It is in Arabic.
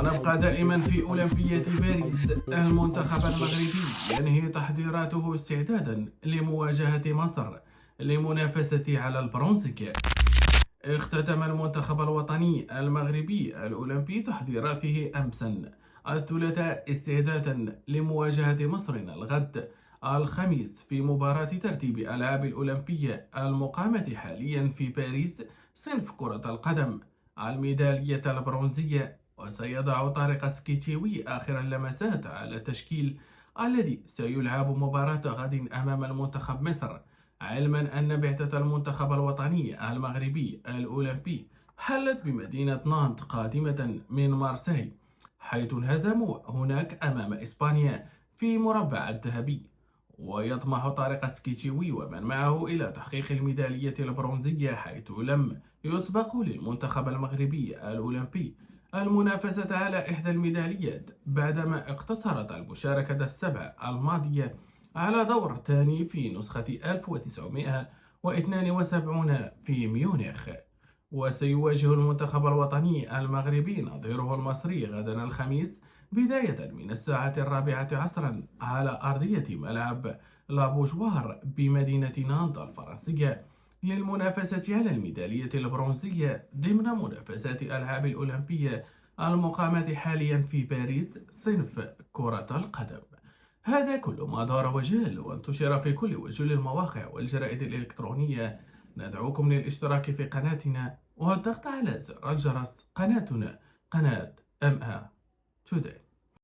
ونبقى دائما في أولمبياد باريس. المنتخب المغربي ينهي تحضيراته استعدادا لمواجهة مصر لمنافسة على البرونزية. اختتم المنتخب الوطني المغربي الأولمبي تحضيراته أمسا الثلاثاء استعدادا لمواجهة مصر الغد الخميس في مباراة ترتيب ألعاب الأولمبية المقامة حاليا في باريس صنف كرة القدم. الميدالية البرونزية، وسيضع طارق سكيتشيوي آخر اللمسات على التشكيل الذي سيلعب مباراة غد أمام المنتخب مصر، علما أن بعثة المنتخب الوطني المغربي الأولمبي حلت بمدينة نانت قادمة من مارسيل، حيث انهزموا هناك أمام إسبانيا في مربع الذهبي. ويطمح طارق سكيتشيوي ومن معه إلى تحقيق الميدالية البرونزية، حيث لم يسبق للمنتخب المغربي الأولمبي المنافسة على إحدى الميداليات بعدما اقتصرت المشاركة السبع الماضية على دور ثاني في نسخة 1972 في ميونخ. وسيواجه المنتخب الوطني المغربي نظيره المصري غدا الخميس بداية من الساعة 4 عصرا على أرضية ملعب لابوجوار بمدينة نانت الفرنسية للمنافسة على الميدالية البرونزية ضمن منافسات الألعاب الأولمبية المقامة حاليا في باريس صنف كرة القدم. هذا كل ما دار وجال وانتشر في كل وجل المواقع والجرائد الإلكترونية. ندعوكم للاشتراك في قناتنا والضغط على زر الجرس. قناتنا قناة MA Today.